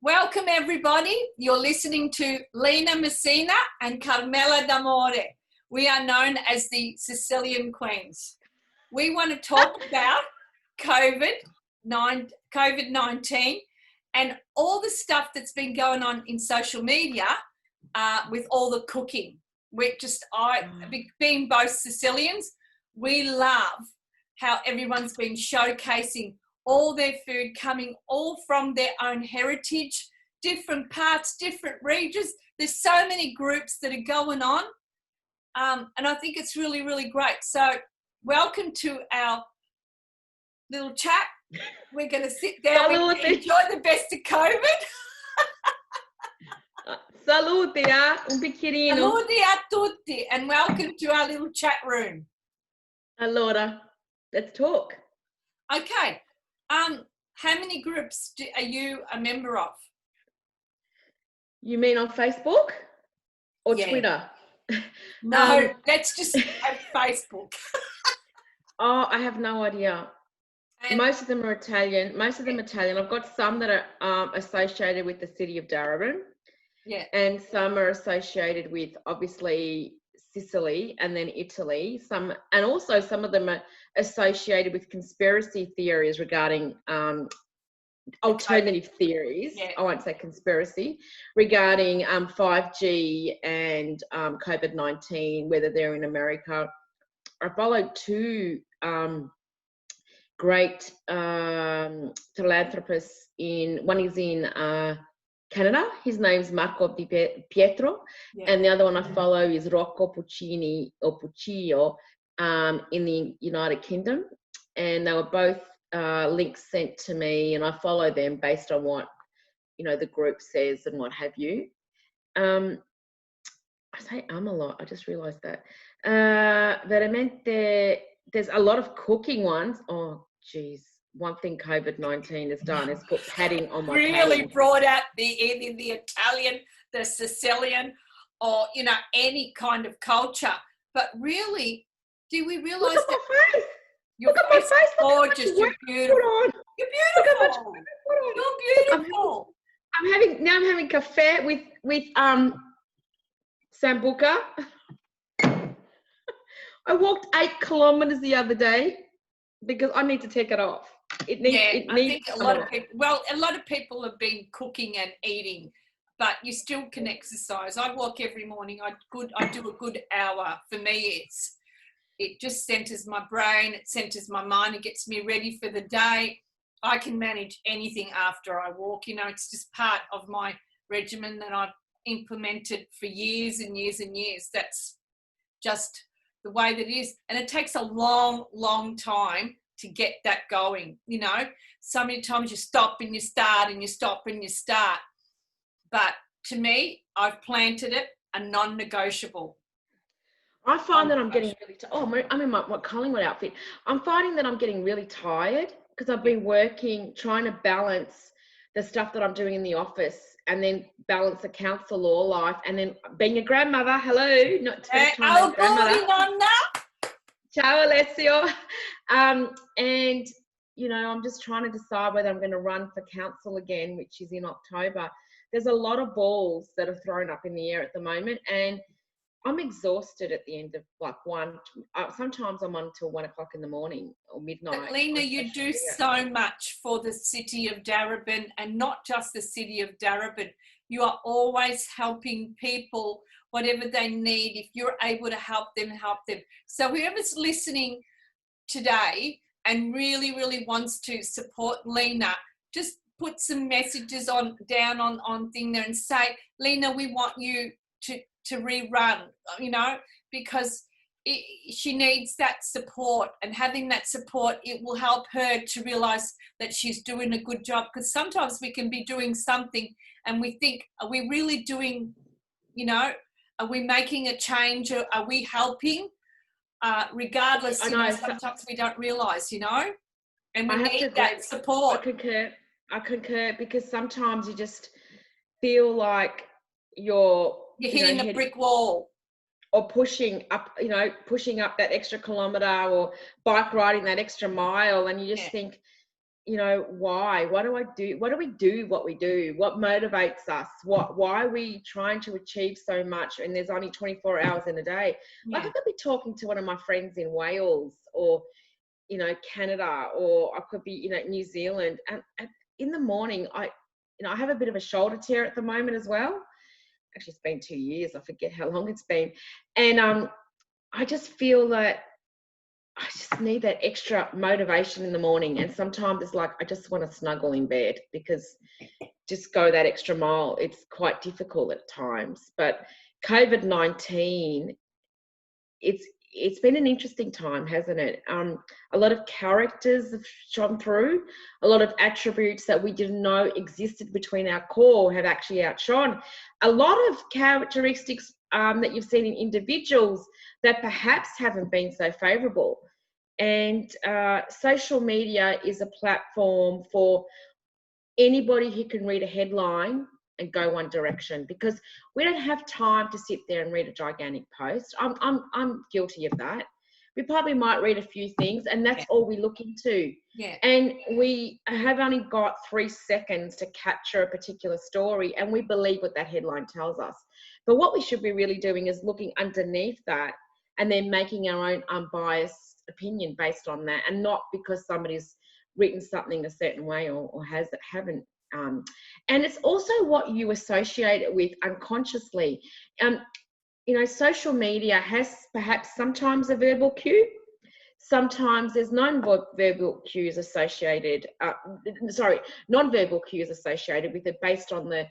Welcome everybody. You're listening to Lina Messina and Carmela D'Amore. We are known as the Sicilian Queens. We want to talk about COVID-19 and all the stuff that's been going on in social media with all the cooking. Being both Sicilians, we love how everyone's been showcasing all their food coming all from their own heritage, different parts, different regions. There's so many groups that are going on. And I think it's really, really great. So welcome to our little chat. We're going to sit down and enjoy the best of COVID. Salute, un bicchierino. Saluti a tutti and welcome to our little chat room. Allora, let's talk. Okay. How many groups are you a member of? You mean on Facebook or Twitter? No, let's just have Facebook. Oh, I have no idea. And most of them are Italian. I've got some that are associated with the city of Darebin. Yeah. And some are associated with obviously Sicily and then Italy. Some of them are associated with conspiracy theories regarding alternative theories. Yeah. I won't say conspiracy regarding 5G and COVID-19, whether they're in America. I follow two great philanthropists. One is in Canada. His name's Marco Di Pietro, and the other one I follow is Rocco Puccino in the United Kingdom, and they were both links sent to me, and I follow them based on what the group says and what have you. I say a lot. I just realised that. Veramente, there's a lot of cooking ones. Oh, geez. One thing COVID-19 has done is put padding on my really table. Brought out the Italian, the Sicilian, or any kind of culture. But really, do we realise that? Look at my face. Is gorgeous. You're beautiful. You're beautiful. You're beautiful. I'm having cafe with Sambuca. I walked 8 kilometers the other day because I need to take it off. I think a lot of people have been cooking and eating, but you still can exercise. I walk every morning. I do a good hour. For me, it just centers my brain. It centers my mind. It gets me ready for the day. I can manage anything after I walk. It's just part of my regimen that I've implemented for years and years and years. That's just the way that it is. And it takes a long, long time to get that going. So many times you stop and you start and you stop and you start. But to me, I've planted it a non-negotiable. I find that I'm getting really I'm in my Collingwood outfit. I'm finding that I'm getting really tired because I've been working, trying to balance the stuff that I'm doing in the office and then balance the councilor life and then being a grandmother. Hello, not to grandmother. Ciao, Alessio. And I'm just trying to decide whether I'm going to run for council again, which is in October. There's a lot of balls that are thrown up in the air at the moment, and I'm exhausted at the end of sometimes I'm on till 1 o'clock in the morning or midnight. But Lina, you do so much for the city of Darebin, and not just the city of Darebin. You are always helping people, whatever they need. If you're able to help them, help them. So whoever's listening today and really, really wants to support Lina, just put some messages down on thing there and say, Lina, we want you to rerun, because she needs that support, and having that support, it will help her to realise that she's doing a good job. Because sometimes we can be doing something and we think, are we really doing, are we making a change, or are we helping? Regardless, sometimes we don't realise, and we need that support. I concur because sometimes you just feel like you're hitting a brick wall, or pushing up that extra kilometre, or bike riding that extra mile, and you just think, you know, why do we do what we do? What motivates us? Why are we trying to achieve so much and there's only 24 hours in a day? Yeah. Like, I could be talking to one of my friends in Wales or, you know, Canada, or I could be, you know, New Zealand, and in the morning I have a bit of a shoulder tear at the moment as well. Actually, it's been 2 years, I forget how long it's been, and I just feel that I just need that extra motivation in the morning. And sometimes it's like I just want to snuggle in bed, because just go that extra mile, it's quite difficult at times. But COVID-19, it's been an interesting time, hasn't it? A lot of characters have shone through. A lot of attributes that we didn't know existed between our core have actually outshone. A lot of characteristics that you've seen in individuals that perhaps haven't been so favourable. And social media is a platform for anybody who can read a headline and go one direction, because we don't have time to sit there and read a gigantic post. I'm guilty of that. We probably might read a few things, and that's all we look into. Yeah. And we have only got 3 seconds to capture a particular story, and we believe what that headline tells us. But what we should be really doing is looking underneath that and then making our own unbiased opinion based on that, and not because somebody's written something a certain way or haven't. And it's also what you associate it with unconsciously. You know, social media has perhaps sometimes a verbal cue. Sometimes there's non-verbal cues associated with it, based on the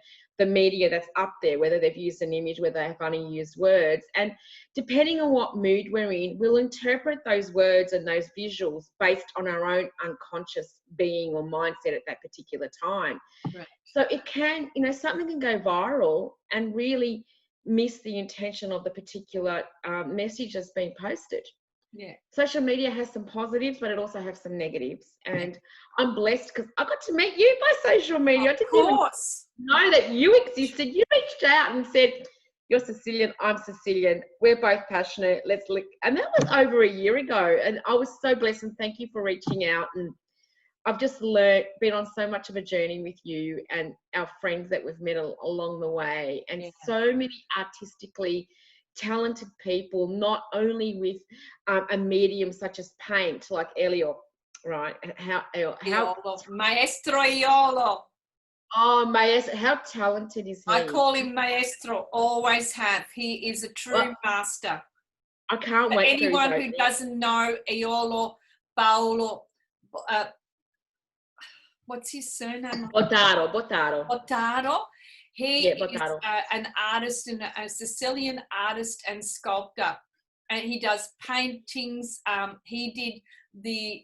media that's up there, whether they've used an image, whether they've only used words. And depending on what mood we're in, we'll interpret those words and those visuals based on our own unconscious being or mindset at that particular time. Right. So it can, you know, something can go viral and really miss the intention of the particular message that's been posted. Yeah. Social media has some positives, but it also has some negatives. And I'm blessed because I got to meet you by social media. Of I didn't course. even know that you existed. You reached out and said, "You're Sicilian, I'm Sicilian. We're both passionate. Let's look." And that was over a year ago. And I was so blessed, and thank you for reaching out. And I've just been on so much of a journey with you and our friends that we've met along the way, and so many artistically talented people, not only with a medium such as paint, like Elio, right? Maestro Iolo. Oh, Maestro, how talented is he? I call him Maestro, always have. He is a true master. I can't For wait. anyone who doesn't know Iolo Paolo, what's his surname? Bottaro. He is an artist and a Sicilian artist and sculptor, and he does paintings. He did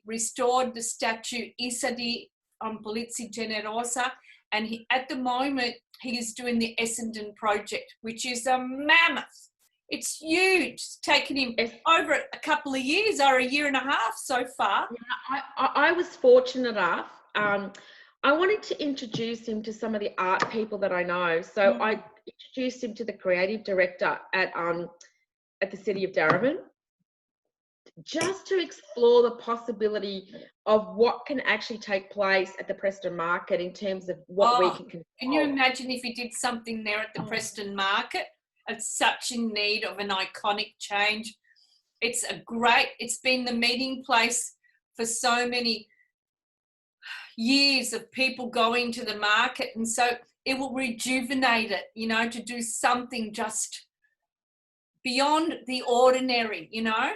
restored the statue Isadi on Polizzi Generosa, and at the moment he is doing the Essendon project, which is a mammoth. It's huge. It's taken him over a couple of years, or a year and a half so far. Yeah, I was fortunate enough. I wanted to introduce him to some of the art people that I know. So I introduced him to the creative director at the City of Darebin, just to explore the possibility of what can actually take place at the Preston Market in terms of what we can control. Can you imagine if he did something there at the Preston Market? It's such in need of an iconic change. It's been the meeting place for so many years of people going to the market, and so it will rejuvenate it, you know, to do something just beyond the ordinary, you know,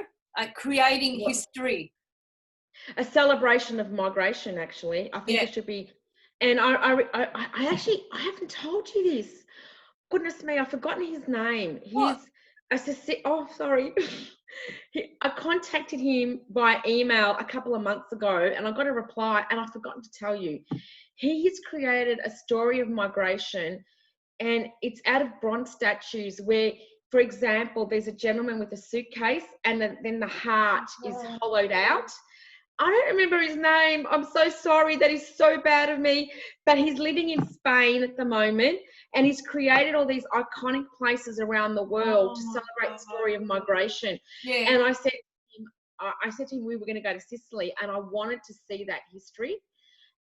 creating history. A celebration of migration, actually. I think it should be. And I haven't told you this. Goodness me, I've forgotten his name. Sorry. I contacted him by email a couple of months ago, and I got a reply, and I've forgotten to tell you. He has created a story of migration, and it's out of bronze statues where, for example, there's a gentleman with a suitcase, and then the heart is hollowed out. I don't remember his name. I'm so sorry. That is so bad of me. But he's living in Spain at the moment, and he's created all these iconic places around the world to celebrate the story of migration. Yeah. And I said to him, we were going to go to Sicily, and I wanted to see that history.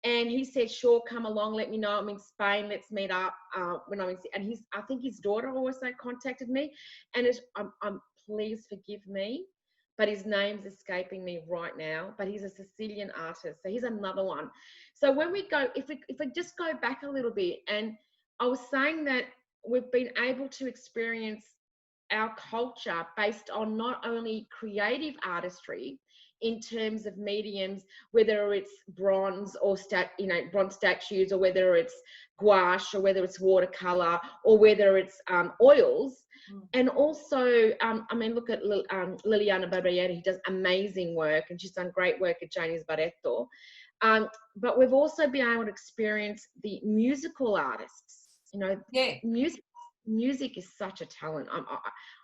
And he said, sure, come along, let me know. I'm in Spain, let's meet up when I'm in. And I think his daughter also contacted me. And please forgive me, but his name's escaping me right now. But he's a Sicilian artist, so he's another one. So when we go, if we just go back a little bit, and I was saying that we've been able to experience our culture based on not only creative artistry in terms of mediums, whether it's bronze or bronze statues, or whether it's gouache, or whether it's watercolor, or whether it's oils. And also, I mean, look at Liliana Barbieri, who does amazing work, and she's done great work at Janis Barreto. But we've also been able to experience the musical artists. Music is such a talent.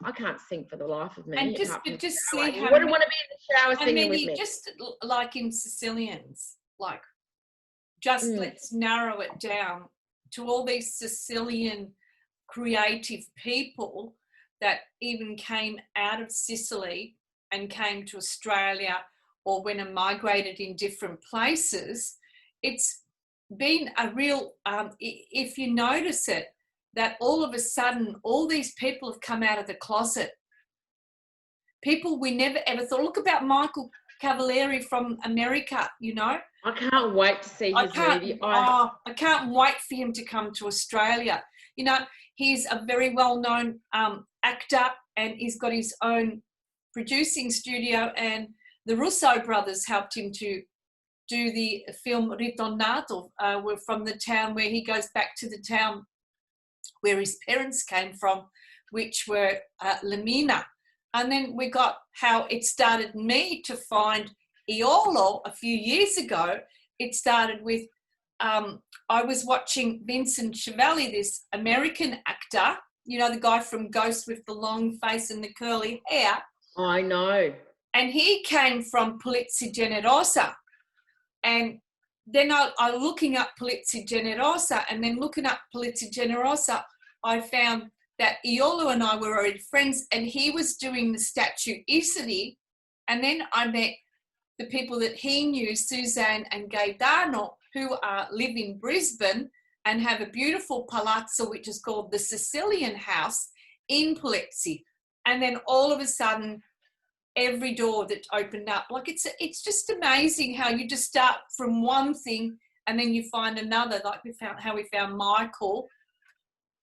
I can't sing for the life of me. And just see how I wouldn't want to be in the shower singing with me. Just like in Sicilians, like let's narrow it down to all these Sicilian creative people that even came out of Sicily and came to Australia, or when and migrated in different places. It's been a real, if you notice it, that all of a sudden, all these people have come out of the closet. People we never ever thought. Look about Michael Cavalieri from America, I can't wait to see his movie. I can't wait for him to come to Australia. He's a very well-known actor, and he's got his own producing studio, and the Russo brothers helped him to do the film Ritornato, from the town where he goes back to the town where his parents came from, which were Messina. And then we got how it started me to find Iolo a few years ago. It started with, I was watching Vincent Schiavelli, this American actor, the guy from Ghost with the long face and the curly hair. I know. And he came from Polizia Generosa. And then I looking up Polizia Generosa, and then looking up Polizia Generosa, I found that Iolo and I were already friends, and he was doing the statue Italy. And then I met the people that he knew, Suzanne and Gaetano, who live in Brisbane and have a beautiful palazzo, which is called the Sicilian House in Polizia. And then all of a sudden, every door that opened up, like it's just amazing how you just start from one thing and then you find another, like how we found Michael,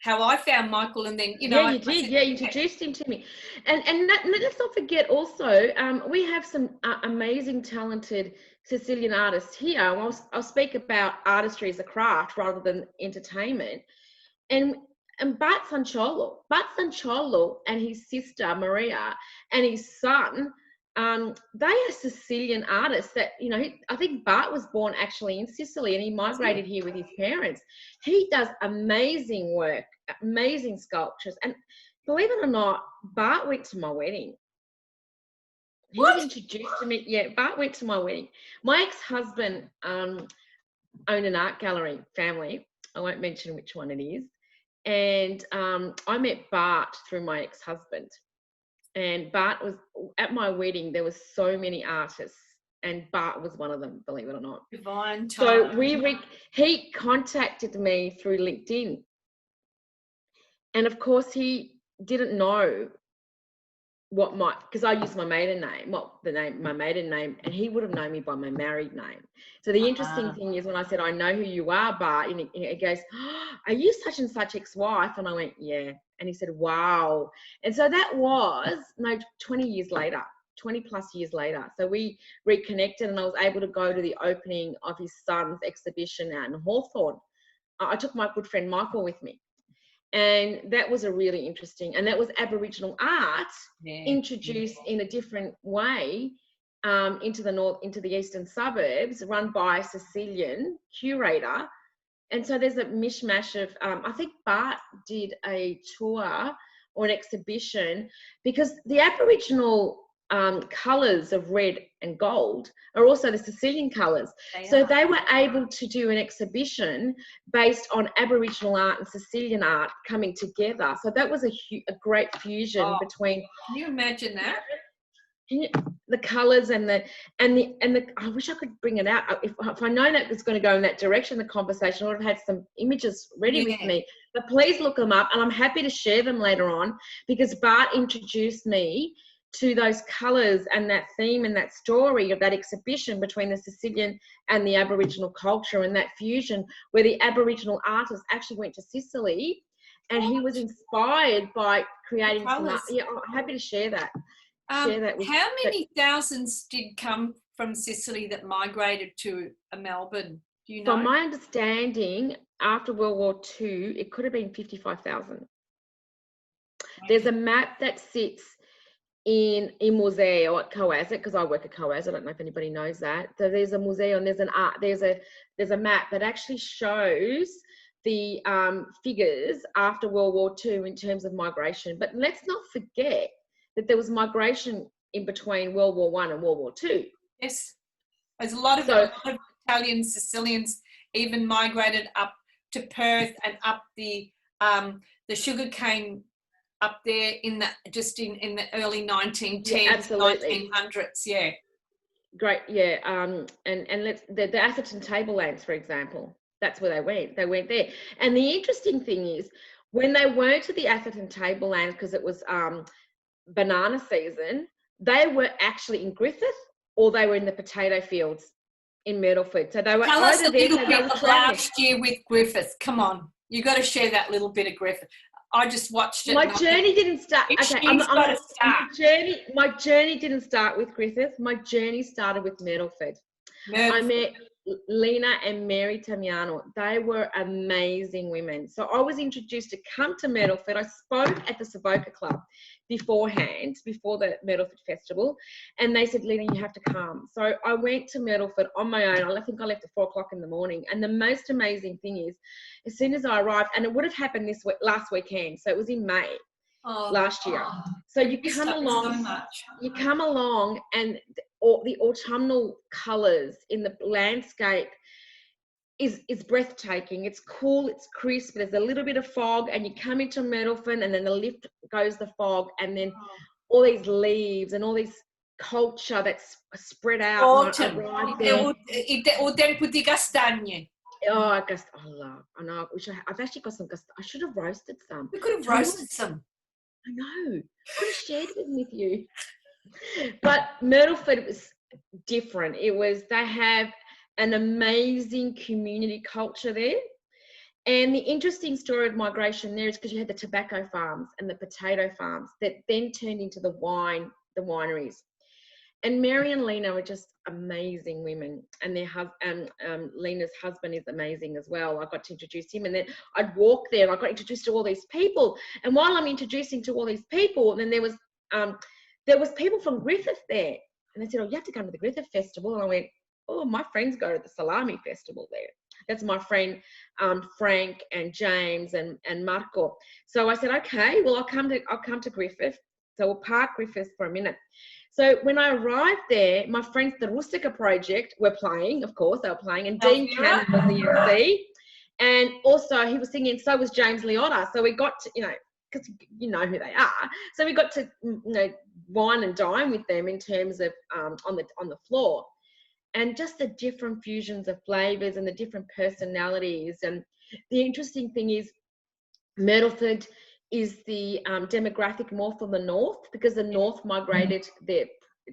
how I found Michael, and then you did, you introduced him to me, and let's not forget also, we have some amazing talented Sicilian artists here. I'll speak about artistry as a craft rather than entertainment, and Bart Sanciolo and his sister Maria and his son, they are Sicilian artists that, I think Bart was born actually in Sicily and he migrated here with his parents. He does amazing work, amazing sculptures. And believe it or not, Bart went to my wedding. He was introduced to me. Yeah, Bart went to my wedding. My ex-husband owned an art gallery family. I won't mention which one it is. And I met Bart through my ex-husband. And Bart was at my wedding. There were so many artists, and Bart was one of them, believe it or not. Divine time. So he contacted me through LinkedIn. And of course, he didn't know because I used my maiden name, my maiden name, and he would have known me by my married name. So the interesting thing is when I said, I know who you are, Bart, and he goes, are you such and such ex-wife? And I went, yeah. And he said, wow. And so that was 20 plus years later. So we reconnected, and I was able to go to the opening of his son's exhibition out in Hawthorne. I took my good friend Michael with me. And that was a really interesting, and that was Aboriginal art introduced in a different way into the eastern suburbs, run by a Sicilian curator. And so there's a mishmash of, I think Bart did a tour or an exhibition, because the Aboriginal colours of red and gold are also the Sicilian colours. So they were able to do an exhibition based on Aboriginal art and Sicilian art coming together. So that was a great fusion between. Can you imagine that? the colours and the I wish I could bring it out. If I know that it's going to go in that direction, the conversation, I would have had some images ready with me. But please look them up, and I'm happy to share them later on, because Bart introduced me to those colours and that theme and that story of that exhibition between the Sicilian and the Aboriginal culture, and that fusion where the Aboriginal artist actually went to Sicily, and he was inspired by creating some art. Yeah, I'm happy to share that. How many thousands did come from Sicily that migrated to Melbourne? Do you know? From my understanding, after World War II, it could have been 55,000. There's a map that sits in Museo at Coas, because I work at Coas. I don't know if anybody knows that. So there's a museo, and there's a map that actually shows the figures after World War II in terms of migration. But let's not forget that there was migration in between World War I and World War II. Yes, there's a lot of Italian Sicilians even migrated up to Perth and up the sugarcane up there in the early 1910s, 1900s. Yeah, great. Yeah, and let's the Atherton Tablelands, for example. That's where they went. They went there, and the interesting thing is when they weren't to the Atherton Tablelands, because it was banana season, they were actually in Griffith, or they were in the potato fields in Myrtleford. So they were Tell us a little bit of last year with Griffith. Come on, you got to share that little bit of Griffith. I just watched it. My journey didn't start. Okay, my journey didn't start with Griffith. My journey started with Myrtleford. I met Lina and Mary Tamiano. They were amazing women. So I was introduced to come to Myrtleford. I spoke at the Savoca Club beforehand, before the Myrtleford Festival, and they said, Lina, you have to come. So I went to Myrtleford on my own. I think I left at 4 o'clock in the morning. And the most amazing thing is, as soon as I arrived, and it would have happened last weekend, so it was in May last year. So you come along, and the autumnal colours in the landscape is breathtaking. It's cool, it's crisp, there's a little bit of fog, and you come into Myrtleford, and then the lift goes the fog, and then all these leaves and all this culture that's spread out. Autumn. O tempo di castagne. I know. I've actually got some. I should have roasted some. We could have roasted some. I know. I could have shared them with you. But Myrtleford was different. They have an amazing community culture there. And the interesting story of migration there is because you had the tobacco farms and the potato farms that then turned into the wineries. And Mary and Lina were just amazing women, and Lina's husband is amazing as well. I got to introduce him, and then I'd walk there, and I got introduced to all these people. And while I'm introducing to all these people, and then there was people from Griffith there, and they said, "Oh, you have to come to the Griffith Festival." And I went, "Oh, my friends go to the Salami Festival there. That's my friend Frank and James and Marco." So I said, "Okay, well, I'll come to Griffith." So we'll park Griffith for a minute. So when I arrived there, my friends, the Rustica Project, were playing, of course, they were playing, and Dean Cannon was the MC. And also he was singing, so was James Liotta. So we got to, because you know who they are. So we got to, wine and dine with them in terms of on the floor. And just the different fusions of flavours and the different personalities. And the interesting thing is Myrtleford is the demographic more from the north, because the north migrated there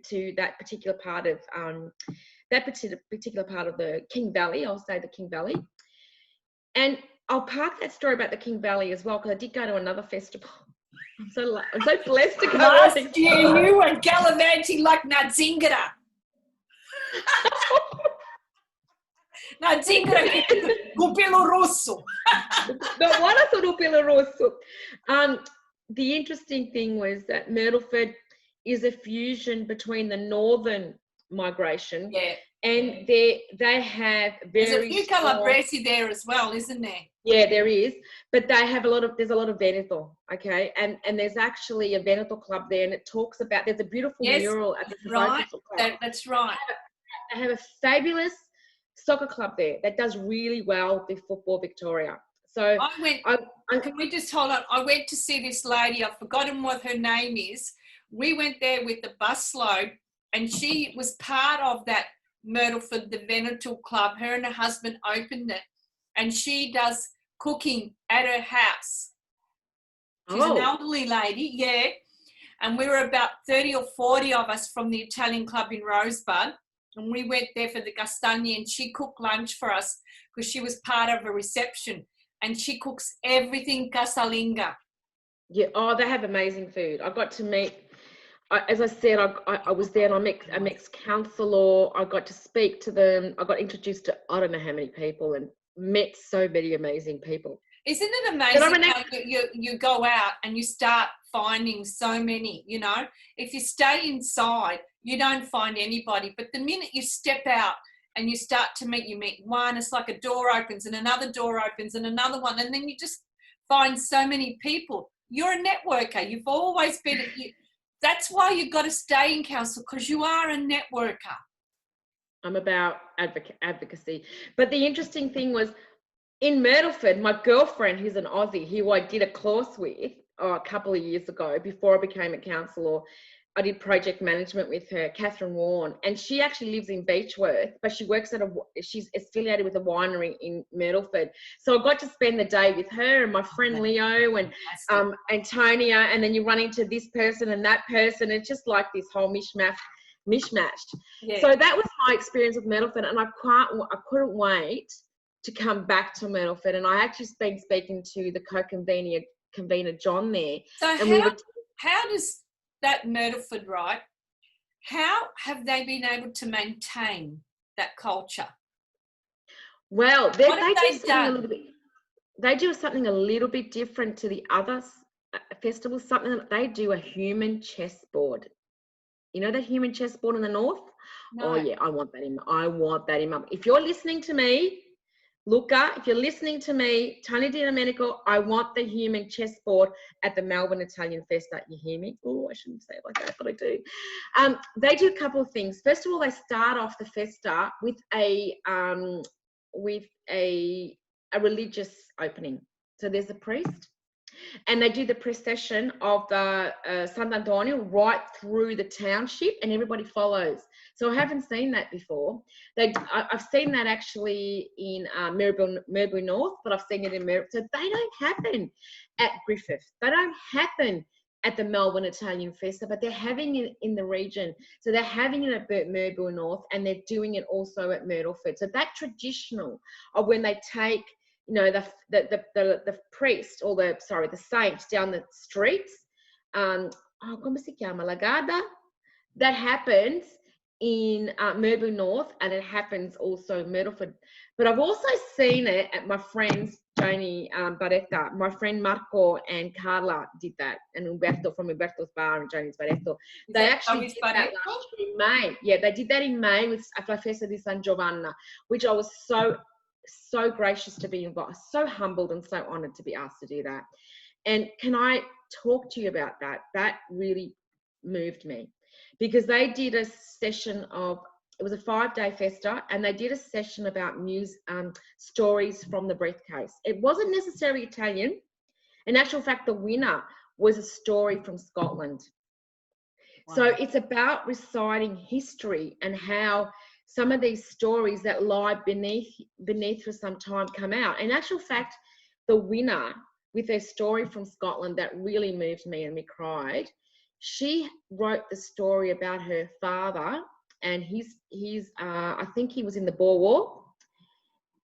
to that particular part of the King Valley. I'll say the King Valley, and I'll park that story about the King Valley as well, because I did go to another festival. I'm so blessed to go. Last year you were gallivanting like Nazingara. Nazingara Rupelo Rosso. No, what I thought Rupelo Rosso. The interesting thing was that Myrtleford is a fusion between the northern migration, and they have very. There's a few Calabresi there as well, isn't there? Yeah, there is, but there's a lot of Veneto, okay, and there's actually a Veneto club there, and it talks about, there's a beautiful mural at the right. That's right. They have a fabulous soccer club there that does really well with Football Victoria. So can we just hold on? I went to see this lady. I've forgotten what her name is. we went there with the busload, and she was part of that Myrtleford, the Venator Club. Her and her husband opened it, and she does cooking at her house. She's an elderly lady, yeah. And we were about 30 or 40 of us from the Italian club in Rosebud. And we went there for the Gastagni, and she cooked lunch for us because she was part of a reception. And she cooks everything casalinga. Yeah, oh, they have amazing food. I got to meet, as I said, I was there, and I met councilor. I got to speak to them. I got introduced to I don't know how many people, and met so many amazing people. Isn't it amazing how you go out and you start finding so many, you know? If you stay inside, you don't find anybody. But the minute you step out and you start to you meet one, it's like a door opens and another door opens and another one. And then you just find so many people. You're a networker. You've always been, that's why you've got to stay in council, because you are a networker. I'm about advocacy. But the interesting thing was, in Myrtleford, my girlfriend, who's an Aussie, who I did a course with a couple of years ago before I became a councillor, I did project management with her, Catherine Warren, and she actually lives in Beechworth, but she works she's affiliated with a winery in Myrtleford. So I got to spend the day with her and my friend Leo and Antonia, and then you run into this person and that person. It's just like this whole mishmashed. Yeah. So that was my experience with Myrtleford, and I couldn't wait to come back to Myrtleford. And I actually been speaking to the co-convener John there. So how does that Myrtleford, right? How have they been able to maintain that culture? Well, they do something a little bit different to the other festivals. Something that they do, a human chessboard. You know that human chessboard in the north? No. Oh yeah, I want that in my. If you're listening to me, Luca, if you're listening to me, Tony Di Domenico, I want the human chessboard at the Melbourne Italian Festa. You hear me? Oh, I shouldn't say it like that, but I do. They do a couple of things. First of all, they start off the festa with a religious opening. So there's a priest, and they do the procession of the Sant'Antonio right through the township, and everybody follows. So I haven't seen that before. I've seen that actually in Mirabel North, but I've seen it in Mirabel. So they don't happen at Griffith. They don't happen at the Melbourne Italian Festa, but they're having it in the region. So they're having it at Mirabel North, and they're doing it also at Myrtleford. So that traditional of when they take, you know, the priest or the saint down the streets. Come si chiama? La Garda? That happens in Myrtle North, and it happens also in Myrtleford. But I've also seen it at my friends, Joni Barretta, my friend Marco and Carla did that, and Umberto from Umberto's Bar and Joni's Barretto. They actually did that last year in May. Yeah, they did that in May with La Festa di San Giovanna, which I was so gracious to be involved, so humbled and so honoured to be asked to do that. And can I talk to you about that? That really moved me, because they did a session it was a 5-day festa, and they did a session about stories from the briefcase. It wasn't necessarily Italian. In actual fact, the winner was a story from Scotland. Wow. So it's about reciting history and how some of these stories that lie beneath for some time come out. In actual fact, the winner with her story from Scotland that really moved me and we cried, she wrote the story about her father, and he's I think he was in the Boer War,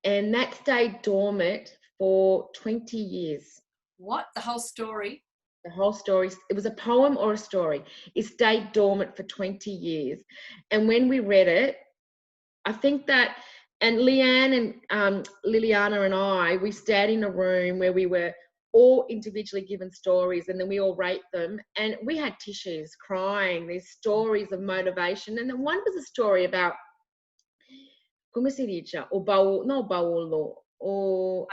and that stayed dormant for 20 years. What? The whole story? The whole story. It was a poem or a story. It stayed dormant for 20 years. And when we read it, I think that, and Leanne and Liliana and I, we sat in a room where we were all individually given stories, and then we all rate them, and we had tissues crying, these stories of motivation. And then one was a story about, come si dice, o baullo, o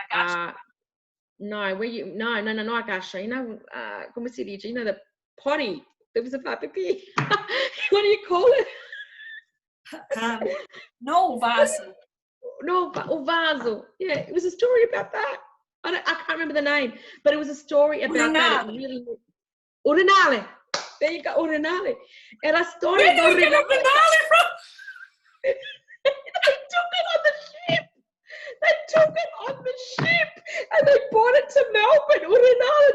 no, Akasha, you know, come si dice, you know, the potty, there was a papi. What do you call it? No, vaso. No, vaso. Yeah, it was a story about that. I can't remember the name, but it was a story about that. It really, Urinale. there you go, Orinale. And I started Where did we get Orinale from? They took it on the ship. They took it on the ship and they brought it to Melbourne. Orinale,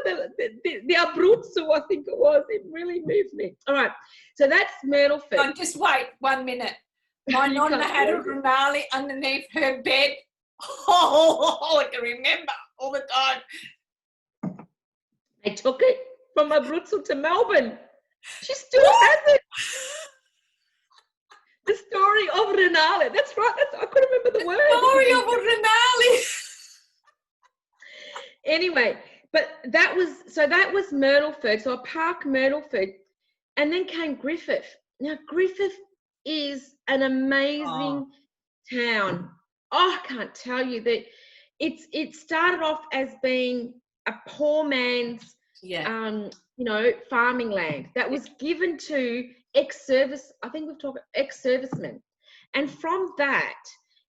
the Abruzzo, I think it was. It really moved me. All right, so that's Myrtleford. Oh, just wait 1 minute. My nonna had a Orinale underneath her bed. Oh, I can remember all the time. They took it from Abruzzo to Melbourne. She still has it. The story of Orinale. That's right. I couldn't remember the word. Story of Orinale. Anyway, but that was Myrtleford. So I parked Myrtleford, and then came Griffith. Now Griffith is an amazing town. Oh, I can't tell you that it started off as being a poor man's farming land that was given to ex-servicemen. And from that,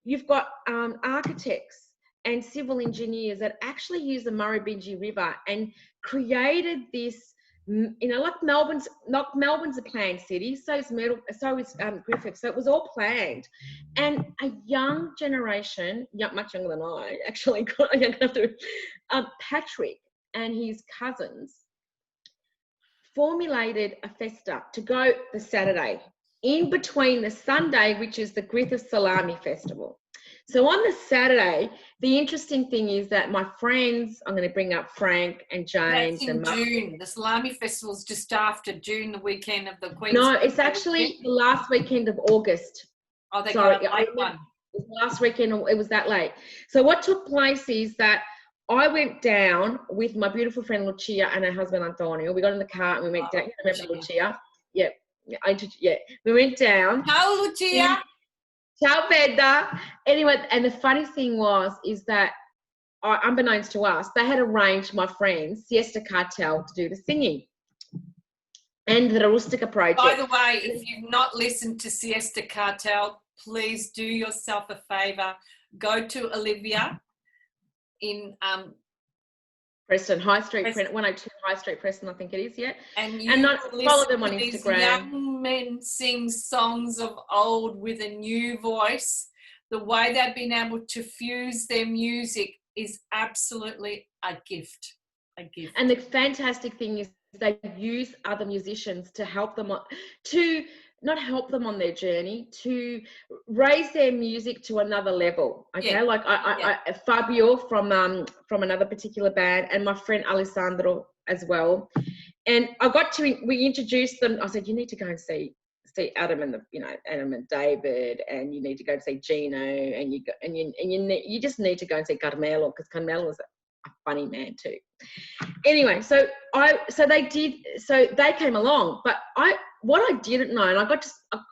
you've got architects and civil engineers that actually use the Murrumbidgee River and created this, like Melbourne's a planned city, so is Griffith. So it was all planned. And a young generation, much younger than I, actually, Patrick and his cousins formulated a festa to go the Saturday in between the Sunday, which is the Griffith Salami Festival. So on the Saturday, the interesting thing is that my friends, I'm going to bring up Frank and James. That's in June. The Salami Festival is just after June, the weekend of the Queens. No, it's actually the last weekend of August. Oh, they got a late one. It was last weekend, it was that late. So what took place is that I went down with my beautiful friend Lucia and her husband Antonio. We got in the car and we went down. You remember Lucia? Yeah. We went down. Ciao, Lucia. Ciao, Beda. Anyway, and the funny thing is that, unbeknownst to us, they had arranged my friends, Siesta Cartel, to do the singing. And the Rustica Project. By the way, if you've not listened to Siesta Cartel, please do yourself a favour. Go to Olivia in Preston High Street, 102 High Street, Preston, I think it is, yeah. And not follow them on Instagram. Young men sing songs of old with a new voice. The way they've been able to fuse their music is absolutely a gift. A gift. And the fantastic thing is they use other musicians to help them not help them on their journey, to raise their music to another level. Okay, like I Fabio from another particular band, and my friend Alessandro as well. And we introduced them. I said, you need to go and see Adam and Adam and David, and you need to go and see Gino, and you just need to go and see Carmela, because Carmela is a funny man too. Anyway, so they came along, but what I didn't know, and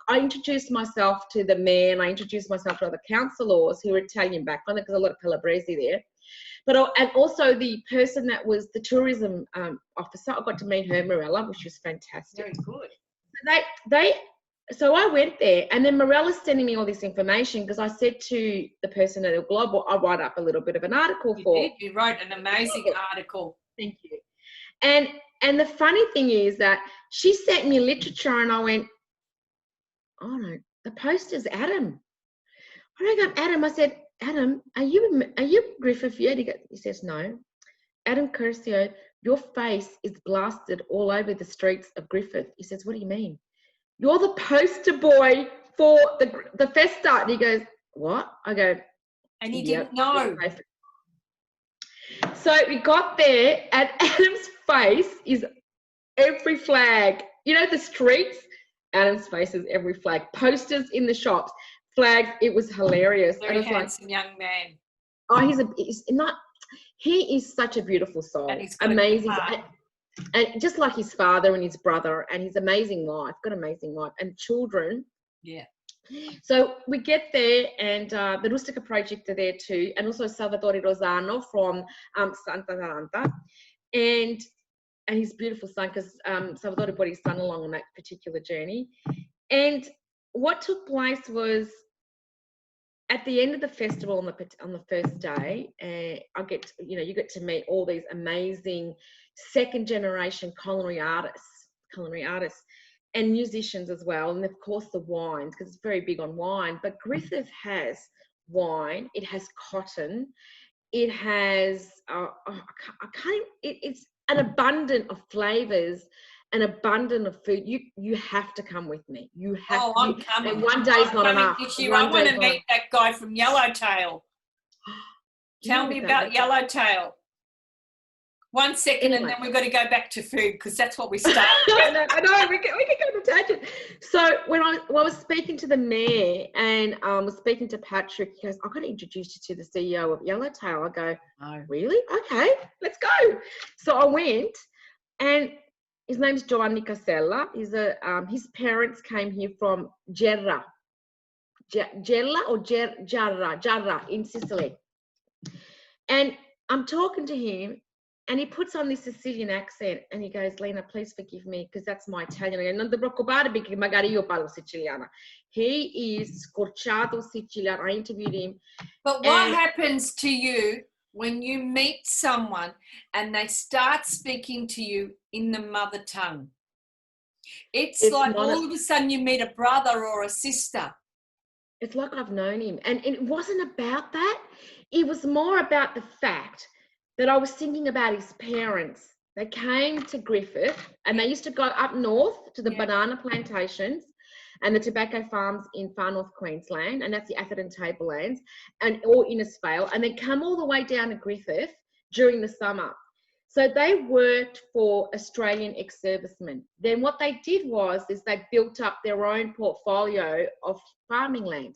I introduced myself to the mayor, I introduced myself to other councilors who were Italian background, because a lot of Calabrese there, and also the person that was the tourism officer. I got to meet her, Morella, which was fantastic. Very good. So I went there, and then Morella's sending me all this information, because I said to the person at El Globo, I'll write up a little bit of an article You wrote an amazing article. Thank you. And the funny thing is that she sent me literature, and I went, oh no, the poster's Adam. I rang up Adam. I said, Adam, are you Griffith yet? He says, no. Adam Curcio, your face is blasted all over the streets of Griffith. He says, what do you mean? You're the poster boy for the festa. And he goes, what? I go, and he didn't know. So we got there, and Adam's face is every flag. The streets, Adam's face is every flag. Posters in the shops, flags. It was hilarious. Very handsome young man. Oh, he is such a beautiful soul. Amazing. And just like his father and his brother, and his amazing life, got an amazing life, and children. Yeah. So we get there, and the Rustica Project are there too, and also Salvatore Rosano from Santa Taranta, and his beautiful son, because Salvatore brought his son along on that particular journey. And what took place was, at the end of the festival on the first day, you get to meet all these amazing second generation culinary artists culinary artists and musicians as well. And of course the wines, because it's very big on wine. But Griffith has wine, it has cotton, it has, it's an abundance of flavors, an abundance of food. You have to come with me. You have to. I'm coming. And one day's not enough. I want to meet that guy from Yellowtail. Tell me about Yellowtail. 1 second, anyway. And then we've got to go back to food because that's what we started. I know, we can go on a tangent. So when I was speaking to the mayor and was speaking to Patrick, he goes, I've got to introduce you to the CEO of Yellowtail. I go, oh, really? Okay, let's go. So I went, and his name's Giovanni Casella. He's his parents came here from Gerra in Sicily. And I'm talking to him, and he puts on this Sicilian accent, and he goes, Lina, please forgive me, because that's my Italian. I go, non ti preoccupare perché magari io parlo siciliana. He is scorciato Siciliano. I interviewed him. But what happens to you when you meet someone and they start speaking to you in the mother tongue? It's like all of a sudden you meet a brother or a sister. It's like I've known him. And it wasn't about that. It was more about the fact that I was thinking about his parents. They came to Griffith and they used to go up north to the banana plantations and the tobacco farms in far north Queensland, and that's the Atherton Tablelands, or Innisfail, and then come all the way down to Griffith during the summer. So they worked for Australian ex-servicemen. Then what they did is they built up their own portfolio of farming land.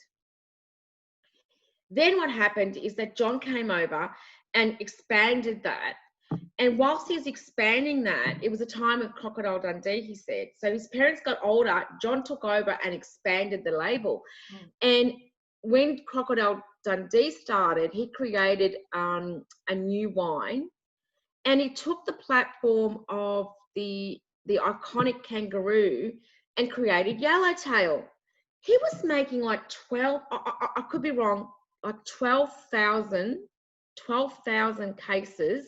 Then what happened is that John came over and expanded that. And whilst he was expanding that, it was a time of Crocodile Dundee, he said. So his parents got older, John took over and expanded the label. And when Crocodile Dundee started, he created a new wine, and he took the platform of the iconic kangaroo and created Yellowtail. He was making like 12, I could be wrong, like 12,000 cases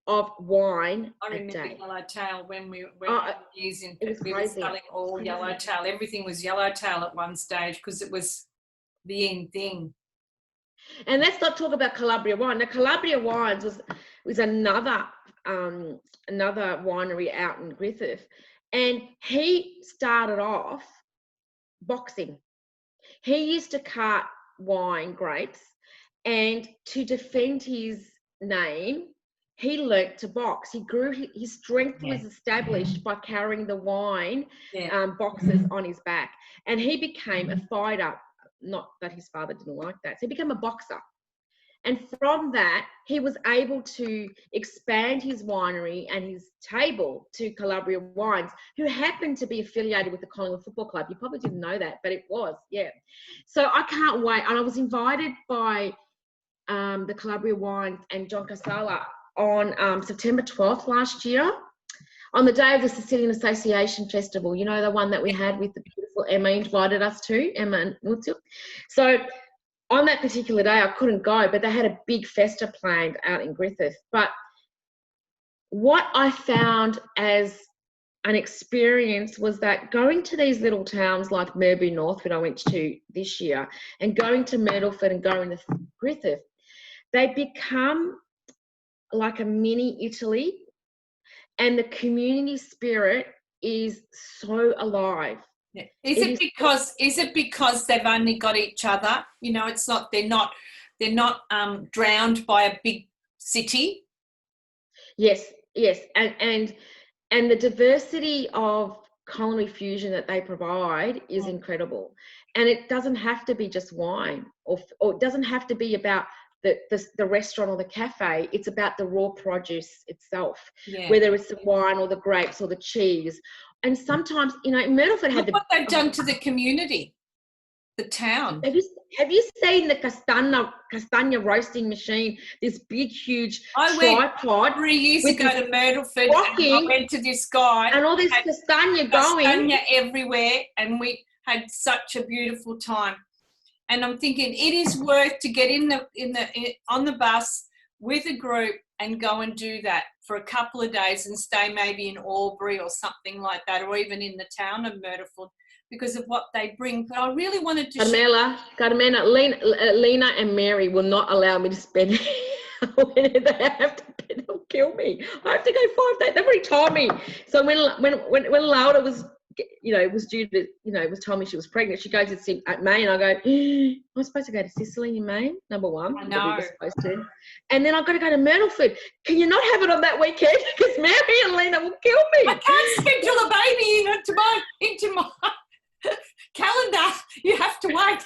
of wine a day. I remember Yellowtail when we were using it. We were selling all Yellowtail. Everything was Yellowtail at one stage because it was the in thing. And let's not talk about Calabria wine. Now, Calabria Wines was another winery out in Griffith, and he started off boxing. He used to cart wine grapes, and to defend his name, he learnt to box. He grew, his strength was established by carrying the wine boxes on his back, and he became a fighter. Not that his father didn't like that. So he became a boxer. And from that, he was able to expand his winery and his table to Calabria Wines, who happened to be affiliated with the Collingwood Football Club. You probably didn't know that, but it was, yeah. So I can't wait. And I was invited by the Calabria Wines and John Casala on September 12th last year, on the day of the Sicilian Association Festival, you know, the one that we had with the beautiful Emma invited us to, Emma and Mutsu. So on that particular day, I couldn't go, but they had a big festa planned out in Griffith. But what I found as an experience was that going to these little towns like Merby North, which I went to this year, and going to Myrtleford and going to Griffith, they become like a mini Italy. And the community spirit is so alive. Yeah. Is it because they've only got each other? You know, it's not, they're not drowned by a big city. Yes. And the diversity of culinary fusion that they provide is incredible. And it doesn't have to be just wine, or it doesn't have to be about the restaurant or the cafe. It's about the raw produce itself, whether it's the wine or the grapes or the cheese. And sometimes, you know, Myrtleford had what they've done to the community, the town. Have you seen the castagna roasting machine? This big, huge tripod. 3 years ago to Myrtleford, and I went to this guy, and all this castagna everywhere, and we had such a beautiful time. And I'm thinking it is worth to get on the bus with a group and go and do that for a couple of days and stay maybe in Albury or something like that, or even in the town of Myrtleford, because of what they bring. But I really wanted to Carmela, Lina and Mary will not allow me to spend when they have to, they'll kill me. I have to go 5 days. They've already told me. So when Laura was, was due to, was telling me she was pregnant, she goes to May, and I go, I'm supposed to go to Sicily in May, number one. I know. We were supposed to. And then I've got to go to Myrtleford. Can you not have it on that weekend? Because Mary and Lina will kill me. I can't schedule a baby into my calendar. You have to wait.